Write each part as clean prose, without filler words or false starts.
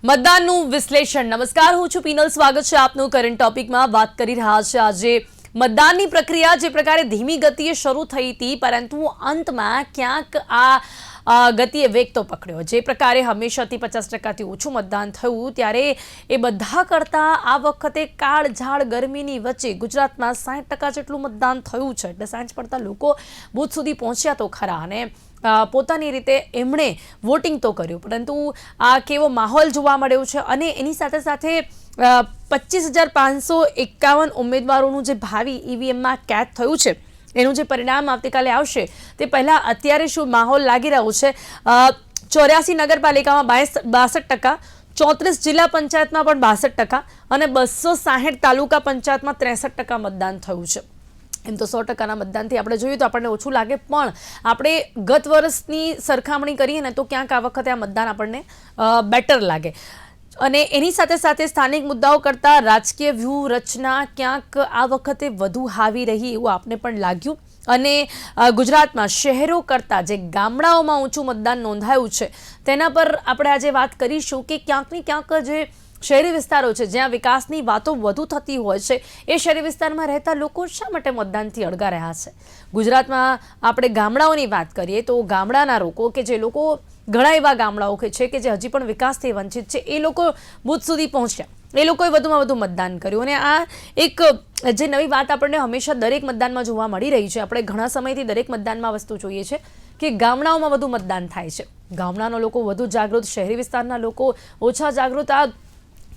મતદાનનું વિશ્લેષણ. નમસ્કાર, હું છું પીનલ. સ્વાગત છે આપનું. કરંટ ટોપિકમાં વાત કરી રહ્યા છે આજે મતદાનની પ્રક્રિયા જે પ્રકારે ધીમી ગતિએ શરૂ થઈ હતી, પરંતુ અંતમાં ક્યાંક આ ગતિએ વેગ તો પકડ્યો. જે પ્રકારે હંમેશાથી 50%થી ઓછું મતદાન થયું, ત્યારે એ બધા કરતાં આ વખતે કાળઝાળ ગરમીની વચ્ચે ગુજરાતમાં 60% જેટલું મતદાન થયું છે. એટલે સાંજ પડતા લોકો બૂથ સુધી પહોંચ્યા તો ખરા અને પોતાની રીતે એમણે વોટિંગ તો કર્યું, પરંતુ આ કેવો માહોલ જોવા મળ્યો છે. અને એની સાથે સાથે 25,551 ઉમેદવારોનું જે ભાવિ ઈવીએમમાં કેદ થયું છે, એનું જે પરિણામ આવતીકાલે આવશે તે પહેલાં અત્યારે શું માહોલ લાગી રહ્યો છે? 84 નગરપાલિકામાં 62%, 34 જિલ્લા પંચાયતમાં પણ 62% અને 260 તાલુકા પંચાયતમાં 63% મતદાન થયું છે. એમ તો 100%ના મતદાનથી આપણે જોઈએ તો આપણને ઓછું લાગે, પણ આપણે ગત વર્ષની સરખામણી કરીએ ને તો ક્યાંક આ વખતે આ મતદાન આપણને બેટર લાગે. અને એની સાથે સાથે સ્થાનિક મુદ્દાઓ કરતાં રાજકીય વ્યૂહરચના ક્યાંક આ વખતે વધુ હાવી રહી એવું આપને પણ લાગ્યું. અને ગુજરાતમાં શહેરો કરતાં જે ગામડાઓમાં ઊંચું મતદાન નોંધાયું છે તેના પર આપણે આજે વાત કરીશું કે ક્યાંક ને ક્યાંક જે શહેરી વિસ્તારો છે જ્યાં વિકાસની વાતો વધુ થતી હોય છે, એ શહેરી વિસ્તારમાં રહેતા લોકો શા માટે મતદાનથી અળગા રહ્યા છે? ગુજરાતમાં આપણે ગામડાઓની વાત કરીએ તો ગામડાના લોકો કે જે લોકો ઘણા એવા ગામડાઓ છે કે જે હજી પણ વિકાસથી વંચિત છે, એ લોકો બૂથ સુધી પહોંચ્યા, એ લોકોએ વધુમાં વધુ મતદાન કર્યું. અને આ એક જે નવી વાત આપણને હંમેશા દરેક મતદાનમાં જોવા મળી રહી છે. આપણે ઘણા સમયથી દરેક મતદાનમાં વસ્તુ જોઈએ છે કે ગામડાઓમાં વધુ મતદાન થાય છે. ગામડાના લોકો વધુ જાગૃત, શહેરી વિસ્તારના લોકો ઓછા જાગૃત. આ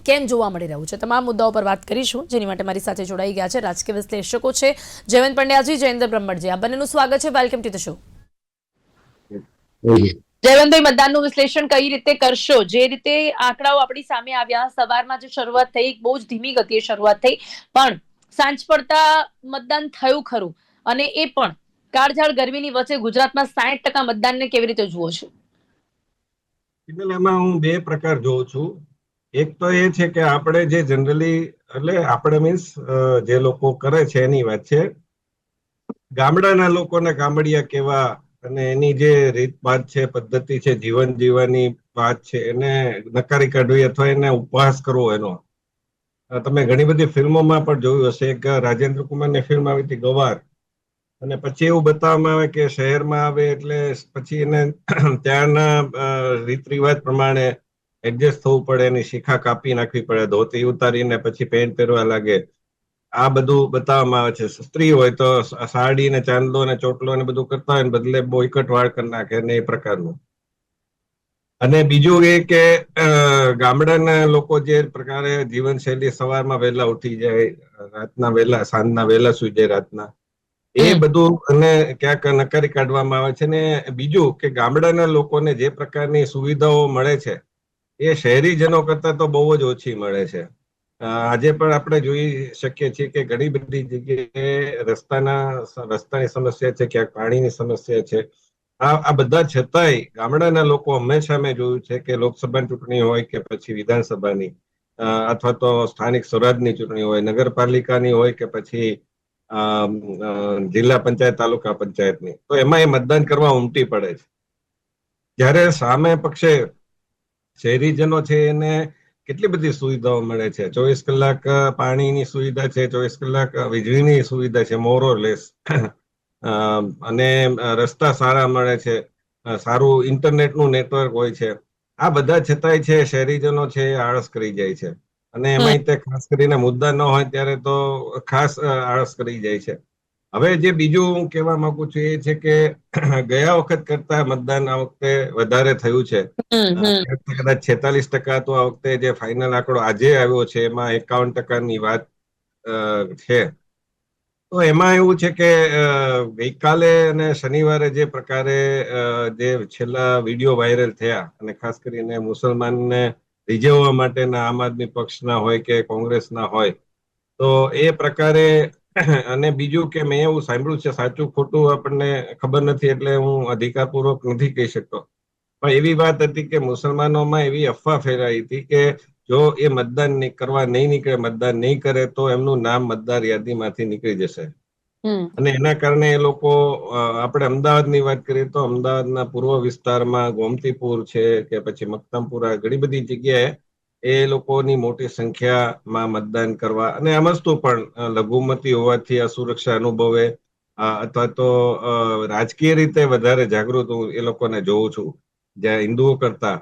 કેમ જોવા મળી રહ્યું છે? તમામ મુદ્દાઓ પર વાત કરીશું, જેની માટે મારી સાથે જોડાઈ ગયા છે રાજકીય વિશ્લેષકો છે જયવંત પંડ્યાજી, જયેન્દ્ર બ્રહ્મણજી. આ બંનેનું સ્વાગત છે. Welcome to the show. જયવંતભાઈ, મતદાનનું વિશ્લેષણ કઈ રીતે કરશો? જે રીતે આંકડાઓ આપણી સામે આવ્યા, સવારમાં જે શરૂઆત થઈ બહુ જ ધીમી ગતિએ શરૂઆત થઈ, પણ સાંજ પડતા મતદાન થયું ખરું, અને એ પણ કાળઝાળ ગરમીની વચ્ચે ગુજરાતમાં 60% મતદાનને કેવી રીતે જુઓ છો? એમાં હું બે પ્રકાર જોઉં છું. એક તો એ છે કે આપણે જે જનરલી એટલે આપણે મીન્સ જે લોકો કરે છે એની વાત છે. ગામડાના લોકોને ગામડિયા કેવા અને એની જે રીતભાત છે, પદ્ધતિ છે, જીવન જીવવાની વાત છે, એને નકારી કાઢવી અથવા એને ઉપહાસ કરવો એનો. તમે ઘણી બધી ફિલ્મોમાં પણ જોયું હશે. એક રાજેન્દ્ર કુમારની ફિલ્મ આવી હતી ગવાર, અને પછી એવું બતાવવામાં આવે કે શહેરમાં આવે એટલે પછી એને ત્યાંના રીત રિવાજ પ્રમાણે એડજસ્ટ થવું પડે, એની શિખા કાપી નાખવી પડે, ધોતી ઉતારીને પછી પેન્ટ પહેરવા લાગે. આ બધું બતાવવામાં આવે છે. સ્ત્રી હોય તો સાડી ને ચાંદલો ને ચોટલો ને બધું કરતા હોય, બદલે બોયકટ વાળ કરી નાખે ને એ પ્રકારનું. અને બીજું એ કે ગામડાના લોકો જે પ્રકારે જીવનશૈલી, સવારમાં વહેલા ઉઠી જાય, રાતના વહેલા, સાંજના વહેલા સુઈ જાય રાતના, એ બધું અને ક્યાંક નકારી કાઢવામાં આવે છે. ને બીજું કે ગામડાના લોકોને જે પ્રકારની સુવિધાઓ મળે છે એ શહેરીજનો કરતા તો બહુ જ ઓછી મળે છે. આજે પણ આપણે જોઈ શકીએ છીએ કે ઘણી બધી જગ્યાએ રસ્તાની સમસ્યા છે, ક્યાંક પાણીની સમસ્યા છે. આ બધા છતાંય ગામડાના લોકો હંમેશા મેં જોયું છે કે લોકસભાની ચૂંટણી હોય કે પછી વિધાનસભાની અથવા તો સ્થાનિક સ્વરાજની ચૂંટણી હોય, નગરપાલિકાની હોય કે પછી જિલ્લા પંચાયત, તાલુકા પંચાયતની, તો એમાં એ મતદાન કરવા ઉમટી પડે છે. જ્યારે સામે પક્ષે શહેરીજનો છે એને કેટલી બધી સુવિધાઓ મળે છે. 24 કલાક પાણીની સુવિધા છે, 24 કલાક વીજળીની સુવિધા છે, મોર ઓર લેસ. અને રસ્તા સારા મળે છે, સારું ઇન્ટરનેટનું નેટવર્ક હોય છે. આ બધા છતાંય છે શહેરીજનો છે આળસ કરી જાય છે. અને એમાંય તે ખાસ કરીને મુદ્દા ન હોય ત્યારે તો ખાસ આળસ કરી જાય છે. હવે જે બીજું હું કહેવા માંગુ છું એ છે કે ગયા વખત કરતા મતદાન આ વખતે વધારે થયું છે. કદાચ 46% તો આ વખતે જે ફાઇનલ આંકડો આજે આવ્યો છે એમાં 51%ની વાત છે. તો એમાં એવું છે કે ગઈકાલે અને શનિવારે જે પ્રકારે જે છેલ્લા વિડીયો વાયરલ થયા, અને ખાસ કરીને મુસલમાનને રીઝવવા માટેના આમ આદમી પક્ષના હોય કે કોંગ્રેસના હોય, તો એ પ્રકારે. અને બીજું કે મેં એવું સાંભળ્યું છે, સાચું ખોટું આપણને ખબર નથી એટલે હું અધિકારપૂર્વક નથી કહી શકતો, પણ એવી વાત હતી કે મુસલમાનોમાં એવી અફવા ફેલાઈ હતી કે જો એ મતદાન કરવા નહીં નીકળે, મતદાન નહીં કરે, તો એમનું નામ મતદાર યાદીમાંથી નીકળી જશે. અને એના કારણે એ લોકો, આપણે અમદાવાદની વાત કરીએ તો અમદાવાદના પૂર્વ વિસ્તારમાં ગોમતીપુર છે કે પછી મક્તમપુરા, ઘણી બધી જગ્યાએ એ લોકોની મોટી સંખ્યામાં મતદાન કરવા, અને આ વસ્તુ પણ લઘુમતી હોવાથી અસુરક્ષા અનુભવે અથવા તો રાજકીય રીતે વધારે જાગૃત હું એ લોકોને જોઉં છું જ્યાં હિન્દુઓ કરતા.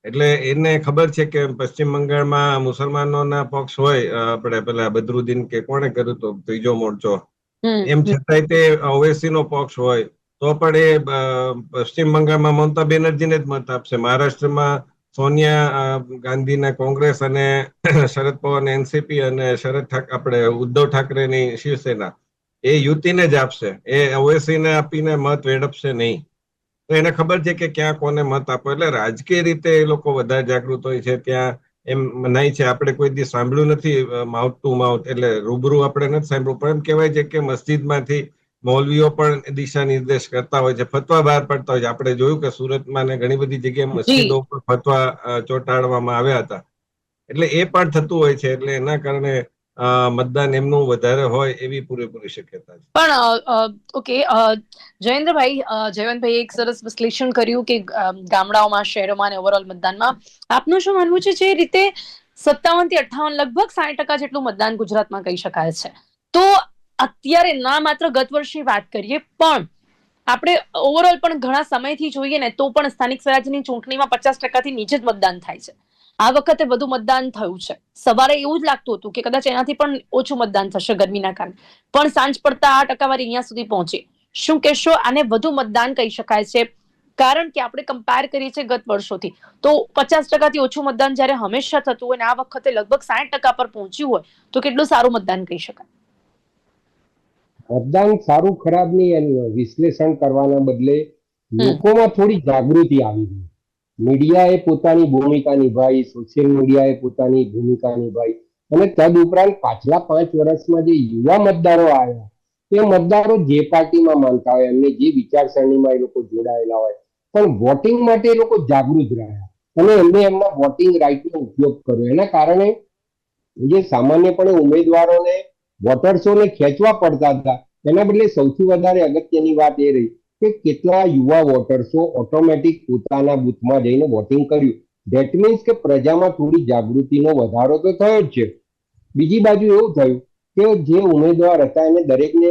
એટલે એને ખબર છે કે પશ્ચિમ બંગાળમાં મુસલમાનોના પક્ષ હોય, આપણે પેલા બદરુદ્દીન કે કોણે કર્યું તો ત્રીજો મોરચો, એમ છતાંય તે ઓવેસીનો પક્ષ હોય તો પણ એ પશ્ચિમ બંગાળમાં મમતા બેનર્જીને જ મત આપશે. મહારાષ્ટ્રમાં સોનિયા ગાંધીના કોંગ્રેસ અને શરદ પવારની એનસીપી અને આપણે ઉદ્ધવ ઠાકરેની શિવસેના એ યુતિને જ આપશે. એ ઓવેસીને આપીને મત વેડપશે નહીં. તો એને ખબર છે કે ક્યાં કોને મત આપો. એટલે રાજકીય રીતે એ લોકો વધારે જાગૃત હોય છે. ત્યાં એમ નહીં છે, આપણે કોઈ દી સાંભળ્યું નથી માઉથ ટુ માઉથ, એટલે રૂબરૂ આપણે નથી સાંભળ્યું, પણ એમ કહેવાય છે કે મસ્જિદમાંથી મૌલવીઓ પણ દિશા નિર્દેશ કરતા હોય છે, ફતવા બહાર પડતા હોય છે. આપણે જોયું કે સુરતમાં ને ઘણી બધી જગ્યાએ જી. મસ્જિદો પર ફતવા ચોંટાડવામાં આવ્યા હતા. એટલે એ પણ થતું હોય છે. એટલે એના કારણે મતદાન એમનું વધારે હોય એવી પૂરેપૂરી શક્યતા છે. પણ ઓકે, જયેન્દ્રભાઈ, જયવંતભાઈ એક સરસ વિશ્લેષણ કર્યું કે ગામડાઓમાં, શહેરોમાં અને ઓવરઓલ મતદાનમાં આપનું શું માનવું છે? જે રીતે 57 થી 58 લગભગ 60% જેટલું મતદાન ગુજરાતમાં કહી શકાય છે, તો અત્યારે ના માત્ર ગત વર્ષની વાત કરીએ, પણ આપણે ઓવરઓલ પણ ઘણા સમયથી જોઈએ ને તો પણ સ્થાનિક સ્વરાજ્યની ચૂંટણીમાં 50% થી નીચે જ મતદાન થાય છે. આ વખતે વધુ મતદાન થયું છે. સવારે એવું જ લાગતું હતું કે કદાચ એનાથી પણ ઓછું મતદાન થશે ગરમીના કારણે, પણ સાંજ પડતા આ ટકાવારી અહીંયા સુધી પહોંચી. શું કહેશો, આને વધુ મતદાન કહી શકાય છે? કારણ કે આપણે કમ્પેર કરીએ છીએ ગત વર્ષોથી, તો 50% ઓછું મતદાન જયારે હંમેશા થતું હોય ને આ વખતે લગભગ 60% પર પહોંચ્યું હોય, તો કેટલું સારું મતદાન કહી શકાય? મતદાન સારું ખરાબની વિશ્લેષણ કરવાના બદલે લોકોમાં થોડી જાગૃતિ આવી ગઈ. મીડિયાએ પોતાની ભૂમિકા નિભાવી, સોશિયલ મીડિયાએ પોતાની ભૂમિકા નિભાવી, અને તદ ઉપરાંત પાછલા 5 વર્ષમાં જે યુવા મતદારો આવ્યા, તે મતદારો જે પાર્ટીમાં માનતા હોય, એમને જે વિચારસરણીમાં એ લોકો જોડાયેલા હોય, પણ વોટિંગ માટે એ લોકો જાગૃત રહ્યા અને એમને એમના વોટિંગ રાઇટનો ઉપયોગ કર્યો. એના કારણે જે સામાન્યપણે ઉમેદવારોને વોટર્સોને ખેંચવા પડતા હતા, એના બદલે સૌથી વધારે અગત્યની વાત એ રહી કે કેટલા યુવા વોટર્સો ઓટોમેટિક પોતાના બૂથમાં જઈને વોટિંગ કર્યું. ધેટ મીન્સ કે પ્રજામાં થોડી જાગૃતિનો વધારો તો થયો જ છે. બીજી બાજુ એવું થયું કે જે ઉમેદવાર હતા એને દરેકને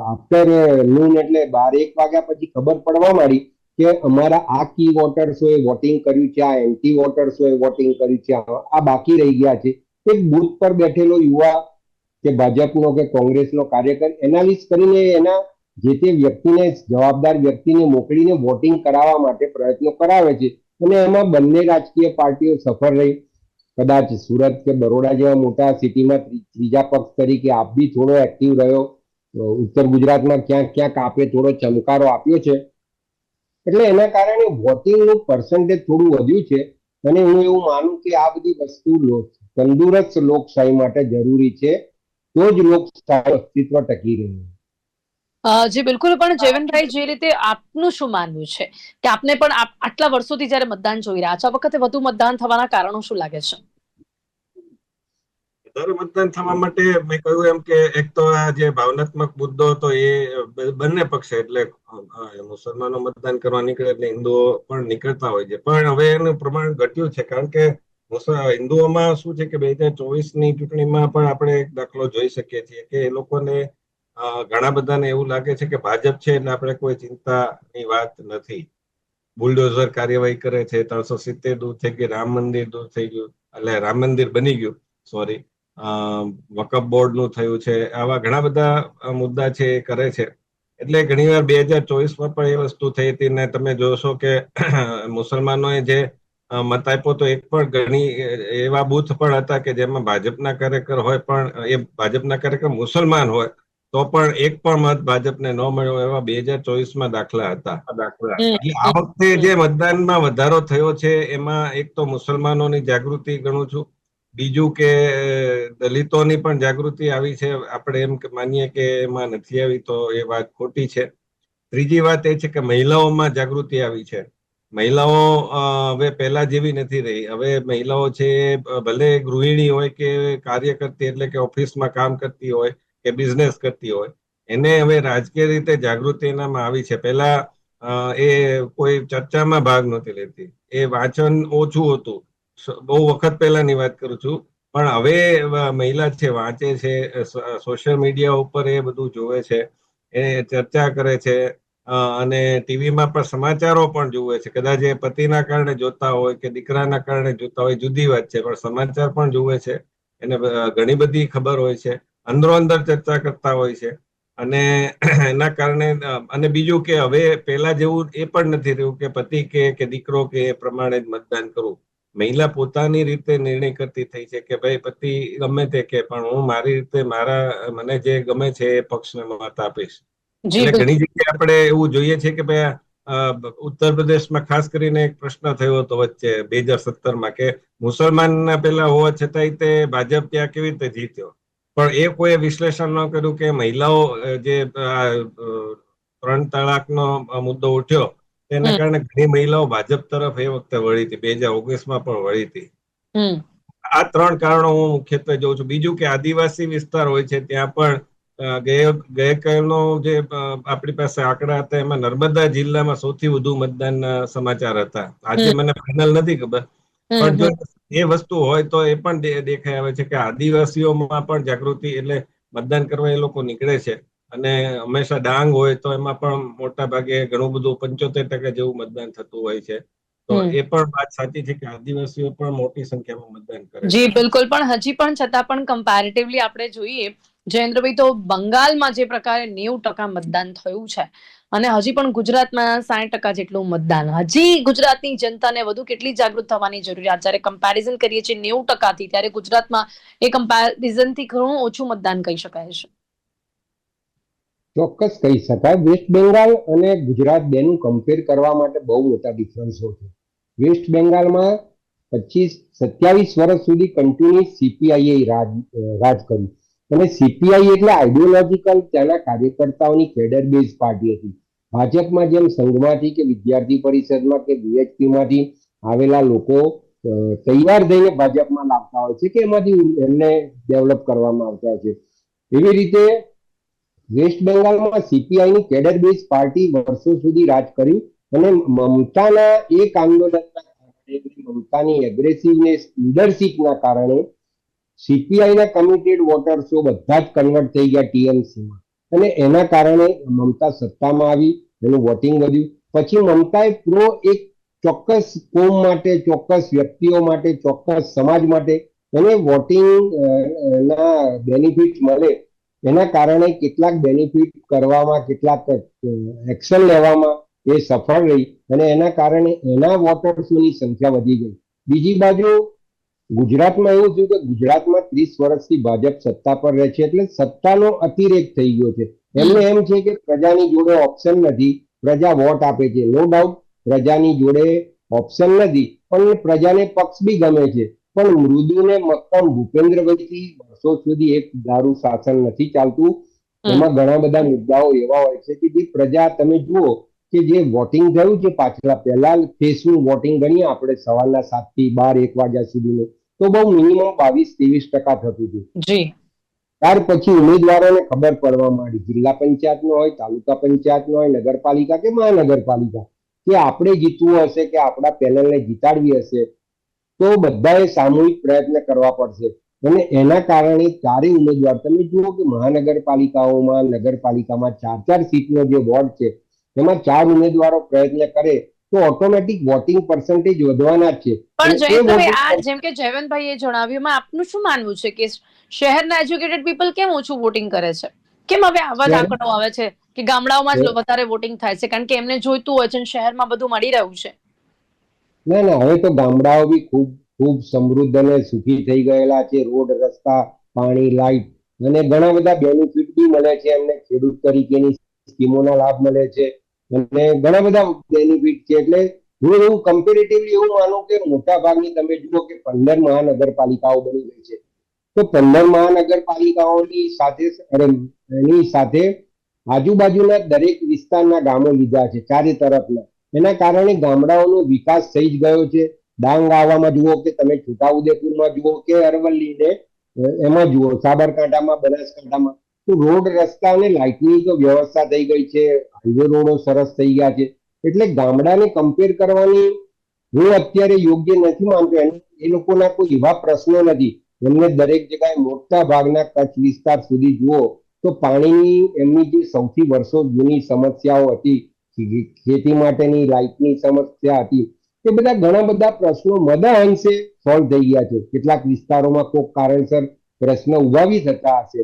આફ્ટર નૂન એટલે 12-1 વાગ્યા પછી ખબર પડવા માંડી કે અમારા આ કી વોટર્સોએ વોટિંગ કર્યું છે, આ એન્ટી વોટર્સોએ વોટિંગ કર્યું છે, આ બાકી રહી ગયા છે. એક બૂથ પર બેઠેલો યુવા કે ભાજપનો કે કોંગ્રેસનો કાર્યકર એનાલિસ કરીને એના જે તે વ્યક્તિને, જવાબદાર વ્યક્તિને મોકલીને વોટિંગ કરાવવા માટે પ્રયત્નો કરાવે છે, અને એમાં બંને રાજકીય પાર્ટીઓ સફળ રહી. કદાચ સુરત કે બરોડા જેવા મોટા સિટીમાં ત્રીજા પક્ષ તરીકે આપ બી થોડો એક્ટિવ રહ્યો. ઉત્તર ગુજરાતમાં ક્યાંક ક્યાંક આપે થોડો ચમકારો આપ્યો છે. એટલે એના કારણે વોટિંગનું પર્સન્ટેજ થોડું વધ્યું છે. અને હું એવું માનું કે આ બધી વસ્તુ તંદુરસ્ત લોકશાહી માટે જરૂરી છે, તો જ લોકશાહી અસ્તિત્વ ટકી રહ્યું. જી બિલકુલ. પણ જયવંતભાઈ, જે રીતે આપનું શું માનવું છે કે આપને પણ આટલા વર્ષોથી જયારે મતદાન જોઈ રહ્યા છો, આ વખતે વધુ મતદાન થવાના કારણો શું લાગે છે? વધારે મતદાન થવા માટે મેં કહ્યું એમ કે એક તો આ જે ભાવનાત્મક મુદ્દો હતો એ બંને પક્ષે, એટલે મુસલમાનો મતદાન કરવા નીકળે એટલે હિન્દુઓ પણ નીકળતા હોય છે, પણ હવે એનું પ્રમાણ ઘટ્યું છે. કારણ કે હિન્દુઓમાં શું છે કે 2024ની ચૂંટણીમાં પણ આપણે એક દાખલો જોઈ શકીએ છીએ કે એ લોકોને ઘણા બધાને એવું લાગે છે કે ભાજપ છે એટલે આપણે કોઈ ચિંતાની વાત નથી. બુલડોઝર કાર્યવાહી કરે છે, 370 દૂર થઈ ગઈ, રામ મંદિર દૂર થઈ ગયું, એટલે રામ મંદિર બની ગયું, સોરી, વકફ બોર્ડનું થયું છે. આવા ઘણા બધા મુદ્દા છે એ કરે છે. એટલે ઘણીવાર 2024માં પણ એ વસ્તુ થઈ હતી, ને તમે જોશો કે મુસલમાનોએ જે મત આપ્યો તો એક પણ ઘણી એવા બૂથ પણ હતા કે જેમાં ભાજપના કાર્યકર હોય, પણ એ ભાજપના કાર્યકર મુસલમાન હોય તો પણ એક પણ મત ભાજપને ન મળ્યો, એવા 2024માં દાખલા હતા. એટલે આ વખતે જે મતદાનમાં વધારો થયો છે એમાં એક તો મુસલમાનોની જાગૃતિ ગણું છું. બીજું કે દલિતોની પણ જાગૃતિ આવી છે. આપણે એમ માનીએ કે એમાં નથી આવી તો એ વાત ખોટી છે. ત્રીજી વાત એ છે કે મહિલાઓમાં જાગૃતિ આવી છે. મહિલાઓ હવે પહેલા જેવી નથી રહી. હવે મહિલાઓ છે, ભલે ગૃહિણી હોય કે કાર્ય કરતી, એટલે કે ઓફિસમાં કામ કરતી હોય કે બિઝનેસ કરતી હોય, એને હવે રાજકીય રીતે જાગૃતિ એનામાં આવી છે. પહેલા એ કોઈ ચર્ચામાં ભાગ નહોતી લેતી, એ વાંચન ઓછું હતું, બહુ વખત પહેલાની વાત કરું છું, પણ હવે મહિલા છે, વાંચે છે, સોશિયલ મીડિયા ઉપર એ બધું જોવે છે, એ ચર્ચા કરે છે, અને ટીવીમાં પણ સમાચારો પણ જોવે છે. કદાચ એ પતિના કારણે જોતા હોય કે દીકરાના કારણે જોતા હોય, જુદી વાત છે, પણ સમાચાર પણ જોવે છે. એને ઘણી બધી ખબર હોય છે, અંદરો અંદર ચર્ચા કરતા હોય છે. અને એના કારણે, અને બીજું કે હવે પેલા જેવું એ પણ નથી રહ્યું કે પતિ કે દીકરો કે એ પ્રમાણે જ મતદાન કરવું. મહિલા પોતાની રીતે નિર્ણય કરતી થઈ છે કે ભાઈ પતિ ગમે તે કે પણ હું મારી રીતે મને જે ગમે છે એ પક્ષને મત આપીશ. જી એટલે બિલકુલ. ઘણી જગ્યાએ આપણે એવું જોઈએ છે કે ભાઈ ઉત્તર પ્રદેશમાં ખાસ કરીને એક પ્રશ્ન થયો હતો વચ્ચે 2017માં કે મુસલમાનના પેલા હોવા છતાંય તે ભાજપ ત્યાં કેવી રીતે જીત્યો. પણ એ કોઈ વિશ્લેષણ ન કર્યું કે મહિલાઓ જે 3 તલાકનો મુદ્દો ઉઠ્યો તેના હમ કારણે ઘણી મહિલાઓ ભાજપ તરફ એ વખતે વળી હતી, 2019માં પણ વળી હતી. હમ આ 3 કારણો હું મુખ્યત્વે જોઉં છું. બીજું કે આદિવાસી વિસ્તાર હોય છે ત્યાં પણ ગઈકાલનો જે આપણી પાસે આંકડા હતા એમાં નર્મદા જિલ્લામાં સૌથી વધુ મતદાનના સમાચાર હતા. આજે હમ મને ફાઇનલ નથી ખબર, હમ પણ જો હમ એ વસ્તુ હોય તો એ પણ દેખાઈ આવે છે કે આદિવાસીઓમાં પણ જાગૃતિ, એટલે મતદાન કરવા એ લોકો નીકળે છે. અને હંમેશા ડાંગ હોય તો એમાં પણ મોટા ભાગે ઘણું બધું 75% જેવું મતદાન થતું હોય છે. તો હમ એ પણ વાત સાચી છે કે આદિવાસીઓ પણ મોટી સંખ્યામાં મતદાન કરે છે. જી બિલકુલ. પણ હજી પણ છતાં પણ કમ્પેરેટિવલી આપણે જોઈએ જયેન્દ્રભાઈ, તો બંગાળમાં જે પ્રકારે 90% મતદાન થયું છે અને હજી પણ ગુજરાતમાં 60% જેટલું મતદાન, હજી ગુજરાતની જનતાને વધુ કેટલી જાગૃત થવાની જરૂરિયાત. જ્યારે કમ્પેરિઝન કરીએ છીએ 90%થી, ત્યારે ગુજરાતમાં એ કમ્પેરિઝનથી ઘણું ઓછું મતદાન કહી શકાય છે. ચોક્કસ કહી શકાય. વેસ્ટ બેંગાલ અને ગુજરાત બેનું કમ્પેર કરવા માટે બહુ મોટા ડિફરન્સો છે. વેસ્ટ બેંગાલમાં 27 વર્ષ સુધી કન્ટિન્યુઅસ સીપીઆઈએ રાજ કર્યું. અને સીપીઆઈ એટલે આઈડિયોલોજીકલ ત્યાંના કાર્યકર્તાઓની કેડર બેઝ પાર્ટી હતી. ભાજપમાં જેમ સંઘમાંથી કે વિદ્યાર્થી પરિષદમાં કે બીએચપીમાંથી આવેલા લોકો તૈયાર થઈને ભાજપમાં લાવતા હોય છે કે એમાંથી એમને ડેવલપ કરવામાં આવતા હોય છે, એવી રીતે વેસ્ટ બેંગાલમાં સીપીઆઈની કેડર બેઝ પાર્ટી વર્ષો સુધી રાજ કર્યું. અને મમતાના એક આંદોલનના કારણે, મમતાની એગ્રેસિવનેસ લીડરશીપના કારણે સીપીઆઈના કમિટેડ વોટર્સો બધા જ કન્વર્ટ થઈ ગયા ટીએમસીમાં. અને એના કારણે મમતા સત્તામાં આવી, એનું વોટિંગ વધ્યું. પછી મમતાએ એક ચોક્કસ કોમ માટે, ચોક્કસ વ્યક્તિઓ માટે, ચોક્કસ સમાજ માટે એને વોટિંગ ના બેનિફિટ મળે એના કારણે કેટલાક બેનિફિટ કરવામાં, કેટલાક એક્શન લેવામાં એ સફળ રહી અને એના કારણે એના વોટર્સની સંખ્યા વધી ગઈ. બીજી બાજુ ગુજરાતમાં એવું થયું કે ગુજરાતમાં 30 વર્ષથી ભાજપ સત્તા પર રહે છે, એટલે સત્તાનો અતિરેક થઈ ગયો છે. એમને એમ છે કે પ્રજાની જોડે ઓપ્શન નથી, પ્રજા વોટ આપે છે. નો ડાઉટ પ્રજાની જોડે ઓપ્શન નથી, પણ પ્રજાને પક્ષ બી ગમે છે. પણ મૃદુ ને મક્કમ ભૂપેન્દ્રભાઈથી વર્ષો સુધી એક ધારું શાસન નથી ચાલતું. એમાં ઘણા બધા મુદ્દાઓ એવા હોય છે કે જે પ્રજા, તમે જુઓ કે જે વોટિંગ થયું છે પહેલા ફેસનું વોટિંગ ગણીએ આપણે સવારના 7 થી 12 1 વાગ્યા સુધીનું, તો બહુ મિનિમમ 22-23% થતું હતું. જી ત્યાર પછી ઉમેદવારોને ખબર પડવા માંડી, જિલ્લા પંચાયતનો હોય, તાલુકા પંચાયતનો હોય, નગરપાલિકા કે મહાનગરપાલિકા, કે આપણે જીતવું હશે, કે આપણા પેનલને જીતાડવી હશે તો બધાએ સામૂહિક પ્રયત્ન કરવા પડશે. અને એના કારણે ચારે ઉમેદવાર, તમે જુઓ કે મહાનગરપાલિકાઓમાં, નગરપાલિકામાં 4-4 સીટનો જે વોર્ડ છે એમાં 4 ઉમેદવારો પ્રયત્ન કરે તો ઓટોમેટિક વોટિંગ પર્સન્ટેજ વધવાના જ છે. અને પણ એ જયેન્દ્રભાઈ, વોટિંગ, આ જેમ કે જયવંતભાઈએ જણાવ્યું, એમાં આપનું શું માનવું છે કે શહેરના એજ્યુકેટેડ પીપલ કેમ ઓછું વોટિંગ કરે છે? કેમ હવે આવા જ આંકડો આવે છે કે ગામડાઓમાં જ વધારે વોટિંગ થાય છે? કારણ કે એમને જોઈતું હોય છે અને શહેરમાં બધું મળી રહ્યું છે. ના ના, હવે તો ગામડાઓ બી ખૂબ ખૂબ સમૃદ્ધ અને સુખી થઈ ગયેલા છે. રોડ, રસ્તા, પાણી, લાઈટ અને ઘણા બધા બેનિફિટ બી મળે છે એમને. ખેડૂત તરીકેની સ્કીમોના લાભ મળે છે અને ઘણા બધા બેનિફિટ છે. એટલે હું એવું કમ્પેરેટિવલી એવું માનું કે મોટા ભાગની તમે જુઓ કે 15 મહાનગરપાલિકાઓ બની ગઈ છે, તો 15 મહાનગરપાલિકાઓની સાથે એની સાથે આજુબાજુના દરેક વિસ્તારના ગામો લીધા છે, ચારે તરફના. એના કારણે ગામડાઓનો વિકાસ થઈ જ ગયો છે. ડાંગ આવવામાં જુઓ કે તમે, છોટાઉદેપુરમાં જુઓ કે અરવલ્લી ને એમાં જુઓ, સાબરકાંઠામાં, બનાસકાંઠામાં તો રોડ, રસ્તા અને લાઇટની તો વ્યવસ્થા થઈ ગઈ છે. હાઈવે રોડો સરસ થઈ ગયા છે. એટલે ગામડાને કમ્પેર કરવાની હું અત્યારે યોગ્ય નથી માનતો. એ લોકોના કોઈ એવા પ્રશ્નો નથી. એમને દરેક જગ્યાએ મોટા ભાગના કચ્છ વિસ્તાર સુધી જુઓ તો પાણીની એમની જે સૌથી વર્ષો જૂની સમસ્યાઓ હતી, ખેતી માટેની લાઇટની સમસ્યા હતી, એ બધા ઘણા બધા પ્રશ્નો મદા અંશે સોલ્વ થઈ ગયા છે. કેટલાક વિસ્તારોમાં કોઈ કારણસર પ્રશ્ન ઉભા બી થતા હશે,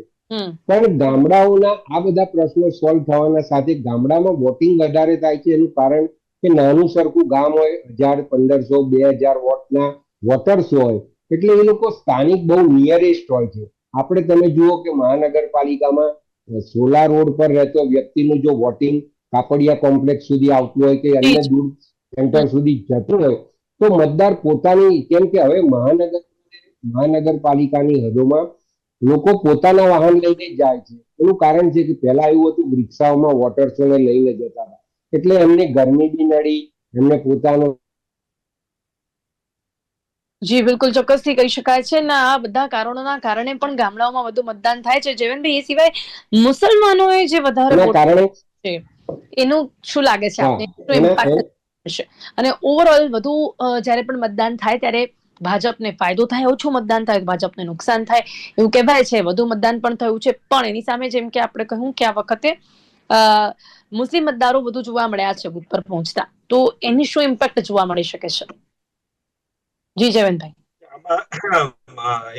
પણ ગામડાઓના આ બધા પ્રશ્નો સોલ્વ થવાના સાથે ગામડામાં વોટિંગ વધારે થાય છે. એનું કારણ કે નાનું સરખું ગામ હોય, 1000, 1500, 2000 વોટના વોટર્સ હોય, એટલે એ લોકો સ્થાનિક બહુ નિયરેસ્ટ હોય છે. આપણે તમે જુઓ કે મહાનગરપાલિકામાં સોલા રોડ પર રહેતો વ્યક્તિનું જો વોટિંગ કાપડિયા કોમ્પ્લેક્સ સુધી આવતું હોય કે અન્ય દૂર સેન્ટર સુધી જતું હોય તો મતદાર પોતાની, કેમ કે હવે મહાનગરપાલિકાની હદોમાં લોકો પોતાના વાહન લઈને જાય છે. એનું કારણ છે કે પહેલા એવું હતું રિક્ષાઓમાં વોટર્સોને લઈને જતા હતા, એટલે એમને ગરમી બી નડી, એમને પોતાનો. જી બિલકુલ ચોક્કસથી કહી શકાય છે ને આ બધા કારણોના કારણે પણ ગામડાઓમાં વધુ મતદાન થાય છે. જીવનભાઈ, એ સિવાય મુસલમાનોએ જે વધારે એના વોટ કારણે છે એનું શું લાગે છે હા આપને, શું ઇમ્પેક્ટ હશે? અને ઓવરઓલ વધુ જ્યારે પણ મતદાન થાય ત્યારે ભાજપને ફાયદો થાય, ઓછું મતદાન થાય ભાજપને નુકસાન થાય એવું કહેવાય છે. વધુ મતદાન પણ થયું છે, પણ એની સામે જેમ કે આપણે કહ્યું કે આ વખતે મુસ્લિમ મતદારો વધુ જોવા મળ્યા છે બુથ પર પહોંચતા, તો એની શું ઇમ્પેક્ટ જોવા મળી શકે છે? જી જયવંતભાઈ.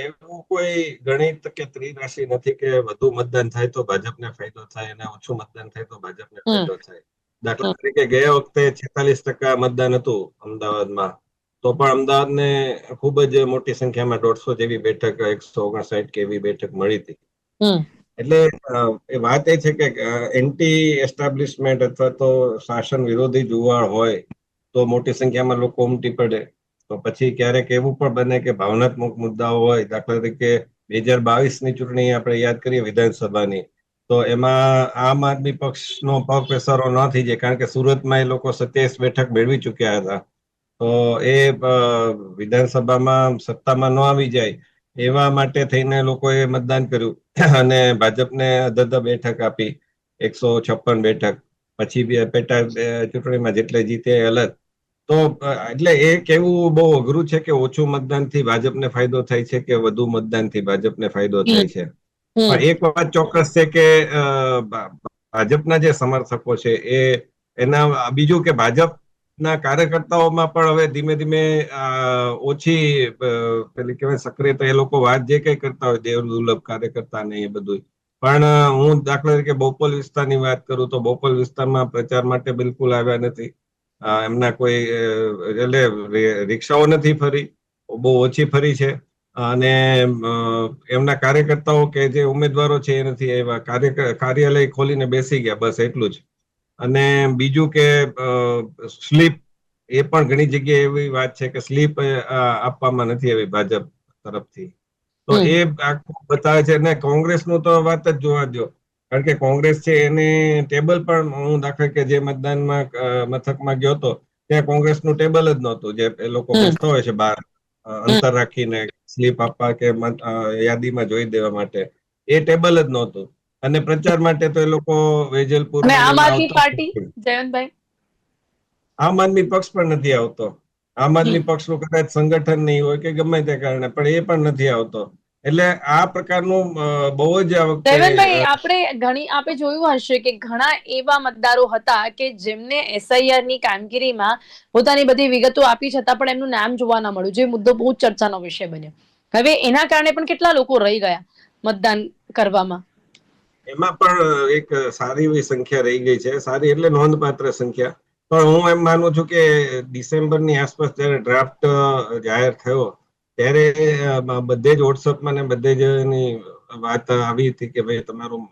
એવું કોઈ ગણિત કે ત્રિરાશિ નથી કે વધુ મતદાન થાય તો ભાજપને ફાયદો થાય અને ઓછું મતદાન થાય તો ભાજપને ફાયદો થાય. દાખલા તરીકે ગયા વખતે 46% મતદાન હતું અમદાવાદમાં, તો પણ અમદાવાદને ખૂબ જ મોટી સંખ્યામાં 150 જેવી બેઠક, 159 કે એવી બેઠક મળી હતી. એટલે એ વાત એ છે કે એન્ટી એસ્ટાબ્લિશમેન્ટ અથવા તો શાસન વિરોધી જુવાળ હોય તો મોટી સંખ્યામાં લોકો ઉમટી પડે. તો પછી ક્યારેક એવું પણ બને કે ભાવનાત્મક મુદ્દાઓ હોય. દાખલા તરીકે 2022ની ચૂંટણી આપણે યાદ કરીએ વિધાનસભાની, તો એમાં આમ આદમી પક્ષનો પગ પેસારો ન થઈ જાય, કારણ કે સુરતમાં એ લોકો 27 બેઠક મેળવી ચુક્યા હતા. તો એ વિધાનસભામાં સત્તામાં ન આવી જાય એવા માટે થઈને લોકોએ મતદાન કર્યું અને ભાજપને અડધા બેઠક આપી, 156 બેઠક. પછી પેટા ચૂંટણીમાં જેટલે જીતે અલગ. તો એટલે એ કેવું બહુ અઘરું છે કે ઓછું મતદાનથી ભાજપને ફાયદો થાય છે કે વધુ મતદાનથી ભાજપને ફાયદો થાય છે. પણ એક વાત ચોક્કસ છે કે ભાજપના જે સમર્થકો છે એના બીજું કે ભાજપના કાર્યકર્તાઓમાં પણ હવે ધીમે ધીમે ઓછી પેલી કહેવાય સક્રિયતા. એ લોકો વાત જે કઈ કરતા હોય દેવ દુર્લભ કાર્યકર્તા ને એ બધું, પણ હું દાખલા તરીકે બોપલ વિસ્તારની વાત કરું તો બોપલ વિસ્તારમાં પ્રચાર માટે બિલકુલ આવ્યા નથી. એમના કોઈ એટલે રિક્ષાઓ નથી ફરી, બહુ ઓછી ફરી છે. અને એમના કાર્યકર્તાઓ કે જે ઉમેદવારો છે એ નથી આવ્યા, કાર્યાલય ખોલીને બેસી ગયા, બસ એટલું જ. અને બીજું કે સ્લીપ, એ પણ ઘણી જગ્યાએ એવી વાત છે કે સ્લીપ આપવામાં નથી આવી ભાજપ તરફથી. તો એ આખું બતાવે છે. અને કોંગ્રેસનું તો વાત જ જોવા દો, કારણ કે કોંગ્રેસ છે એને ટેબલ પણ, હું દાખલા કે જે મતદાનમાં મથકમાં ગયો હતો ત્યાં કોંગ્રેસનું ટેબલ જ નહોતું. જે એ લોકો બેસતા હોય છે બહાર અંતર રાખીને સ્લીપ આપવા કે યાદીમાં જોઈ દેવા માટે, એ ટેબલ જ નહોતું. અને પ્રચાર માટે તો એ લોકો વેજલપુર અને ને આમ એમાં આદમી આવતા. પાર્ટી, જયવંતભાઈ? આમ આદમી પક્ષ પણ નથી આવતો. આમ આદમી પક્ષનું કદાચ સંગઠન નહીં હોય કે ગમે તે કારણે, પણ એ પણ નથી આવતો. એટલે આ પ્રકારનું બહુ જ આ વખતે જયવંતભાઈ, આપણે જોયું હશે કે ઘણા એવા મતદારો હતા કે જેમને એસઆઈઆર ની કામગીરીમાં પોતાની બધી વિગતો આપી છતાં પણ એમનું નામ જોવા ન મળ્યું, જે મુદ્દો બહુ ચર્ચાનો વિષય બન્યો. હવે એના કારણે પણ કેટલા લોકો રહી ગયા મતદાન કરવામાં. એમાં પણ એક સારી એવી સંખ્યા રહી ગઈ છે. સારી એટલે નોંધપાત્ર સંખ્યા. પણ હું એમ માનું છું કે ડિસેમ્બરની આસપાસ જયારે ડ્રાફ્ટ જાહેર થયો ત્યારે બધે જ વોટ્સઅપમાં ને બધે જ એની વાત આવી હતી કે ભાઈ તમારું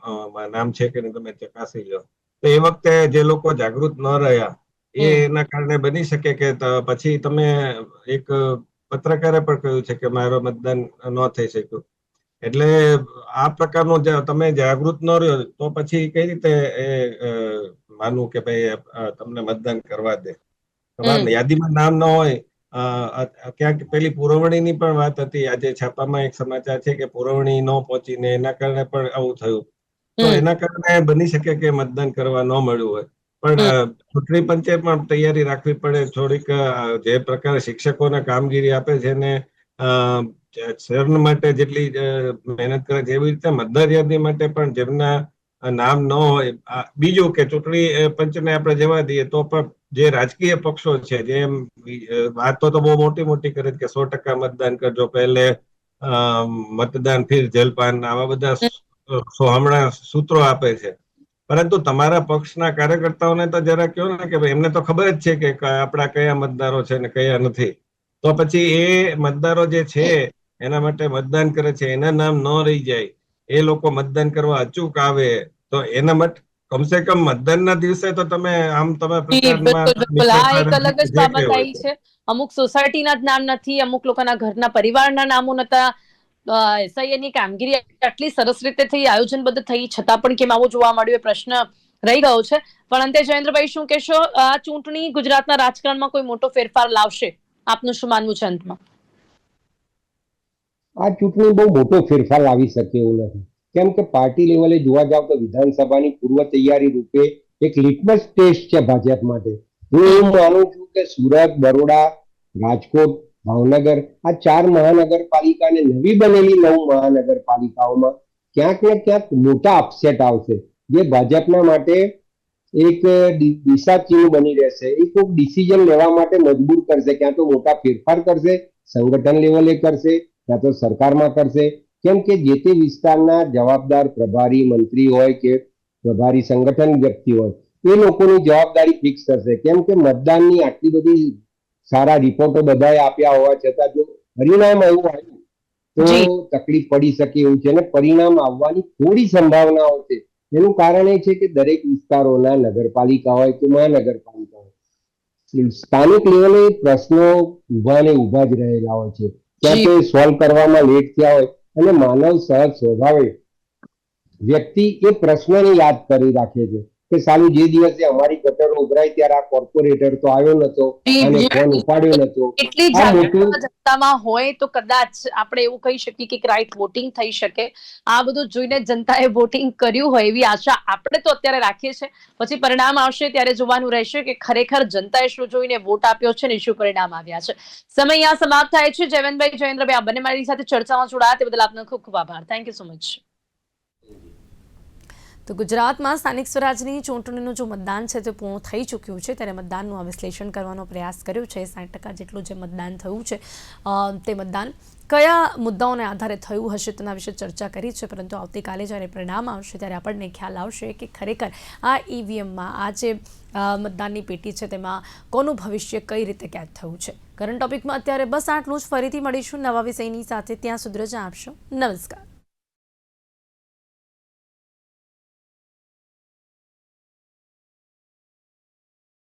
નામ છે કે નહીં, તમે ચકાસી લો. તો એ વખતે જે લોકો જાગૃત ન રહ્યા એના કારણે બની શકે કે પછી તમે એક પત્રકારે પણ કહ્યું છે કે મારો મતદાન ન થઈ શક્યું. એટલે આ પ્રકારનું તમે જાગૃત ન રહ્યો તો પછી કઈ રીતે એ માનવું કે ભાઈ તમને મતદાન કરવા દે. તમારા યાદીમાં નામ ન હોય. ક્યાંક પેલી પુરવણીની પણ વાત હતી. આજે છાપામાં એક સમાચાર છે કે પુરવણી ન પહોંચીને એના કારણે પણ આવું થયું. તો એના કારણે બની શકે કે મતદાન કરવા ન મળ્યું હોય. પણ ચૂંટણી પંચે પણ તૈયારી રાખવી પડે થોડીક. જે પ્રકારે શિક્ષકોને કામગીરી આપે છે ને શહેર માટે જેટલી મહેનત કરે છે એવી રીતે મતદાર યાદી માટે પણ જેમના નામ ન હોય. બીજું કે ચૂંટણી પંચને આપણે જવા દઈએ તો પણ જે રાજકીય પક્ષો છે જેમ વાતો તો બહુ મોટી મોટી કરે કે 100% મતદાન કરજો, પહેલે મતદાન ફિર જલપાન, આવા બધા હમણાં સૂત્રો આપે છે. પરંતુ તમારા પક્ષના કાર્યકર્તાઓને તો જરા કહો ને કે ભાઈ એમને તો ખબર જ છે કે આપણા કયા મતદારો છે ને કયા નથી. તો પછી એ મતદારો જે છે એના માટે મતદાન કરે છે, એના નામ ન રહી જાય, એ લોકો મતદાન કરવા અચૂક આવે, તો એના માટે કમસે કમ મતદાનના દિવસે તો તમે પ્રચારમાં બિલકુલ આ એક અલગ જ જે બાબત કઈ હોય આવી છે. અમુક સોસાયટીના જ નામ નથી, અમુક લોકોના ઘરના પરિવારના નામો નતા. એસઆઈની કામગીરી આટલી સરસ રીતે થઈ, આયોજનબદ્ધ થઈ, છતાં પણ કેમ આવું જોવા મળ્યું એ પ્રશ્ન રહી ગયો છે. પણ અંતે જયેન્દ્રભાઈ શું કહેશો, આ ચૂંટણી ગુજરાતના રાજકારણમાં કોઈ મોટો ફેરફાર લાવશે? આપનું શું માનવું છે અંતમાં? આ ચૂંટણી બહુ મોટો ફેરફાર લાવી શકે એવું નથી, કેમ કે પાર્ટી લેવલે જોવા જાવ તો વિધાનસભાની પૂર્વ તૈયારી રૂપે એક લિટમસ ટેસ્ટ છે ભાજપ માટે. હું એવું માનું છું કે સુરત, બરોડા, રાજકોટ, ભાવનગર આ 4 મહાનગરપાલિકા અને નવી બનેલી 9 મહાનગરપાલિકાઓમાં ક્યાંક ને ક્યાંક મોટા અપસેટ આવશે, જે ભાજપના માટે એક દિશા ચિહ્ન બની રહેશે. એ કોઈક ડિસિઝન લેવા માટે મજબૂર કરશે, ક્યાં તો મોટા ફેરફાર કરશે, સંગઠન લેવલે કરશે, ક્યાં તો સરકારમાં કરશે. કેમ કે જે તે વિસ્તારના જવાબદાર પ્રભારી મંત્રી હોય કે પ્રભારી સંગઠન વ્યક્તિ હોય, એ લોકોની જવાબદારી ફિક્સ કરશે. કેમ કે મતદાનની આટલી બધી સારા રિપોર્ટો બધાએ આપ્યા હોવા છતાં જો પરિણામ એવું આવ્યું તો તકલીફ પડી શકે એવું છે, અને પરિણામ આવવાની થોડી સંભાવનાઓ છે. એનું કારણ એ છે કે દરેક વિસ્તારોના નગરપાલિકા હોય કે મહાનગરપાલિકા હોય, સ્થાનિક લેવલે પ્રશ્નો ઉભા જ રહેલા હોય છે. ત્યાં તો સોલ્વ કરવામાં લેટ થયા હોય, અને માનવ સહજ સ્વભાવે વ્યક્તિ એ પ્રશ્નને યાદ કરી રાખે છે કે સાલું જે દિવસે અમારી ગટરો ઉભરાય ત્યારે આ કોર્પોરેટર તો આવ્યો નતો અને ફોન ઉપાડ્યો નતો. એટલી આ મોટું જાગૃતતા જનતામાં હોય તો કદાચ આપણે એવું કહી શકીએ કે રાઈટ વોટિંગ થઈ શકે. આ બધું જોઈને જનતાએ વોટિંગ કર્યું હોય એવી આશા આપણે તો અત્યારે રાખીએ છીએ. પછી પરિણામ આવશે ત્યારે જોવાનું રહેશે કે ખરેખર જનતાએ શું જોઈને વોટ આપ્યો છે ને શું પરિણામ આવ્યા છે. સમય અહીંયા સમાપ્ત થાય છે. જયવંતભાઈ, જયેન્દ્રભાઈ, આ બંને મારી સાથે ચર્ચામાં જોડાયા તે બદલ આપનો ખૂબ ખૂબ આભાર. Thank you so much. તો ગુજરાતમાં સ્થાનિક સ્વરાજની ચૂંટણીનું જો મતદાન છે તે પૂર્ણ થઈ ચૂક્યું છે, ત્યારે મતદાનનું આ વિશ્લેષણ કરવાનો પ્રયાસ કર્યો છે. 60% જેટલું જે મતદાન થયું છે તે મતદાન કયા મુદ્દાઓને આધારે થયું હશે તેના વિશે ચર્ચા કરી છે. પરંતુ આવતીકાલે જ્યારે પરિણામ આવશે ત્યારે આપણને ખ્યાલ આવશે કે ખરેખર આ ઈવીએમમાં આ જે મતદાનની પેટી છે તેમાં કોનું ભવિષ્ય કઈ રીતે કેદ થયું છે. કરંટ ટોપિકમાં અત્યારે બસ આટલું જ. ફરીથી મળીશું નવા વિષયની સાથે. ત્યાં સુધી રજા આપશો. નમસ્કાર.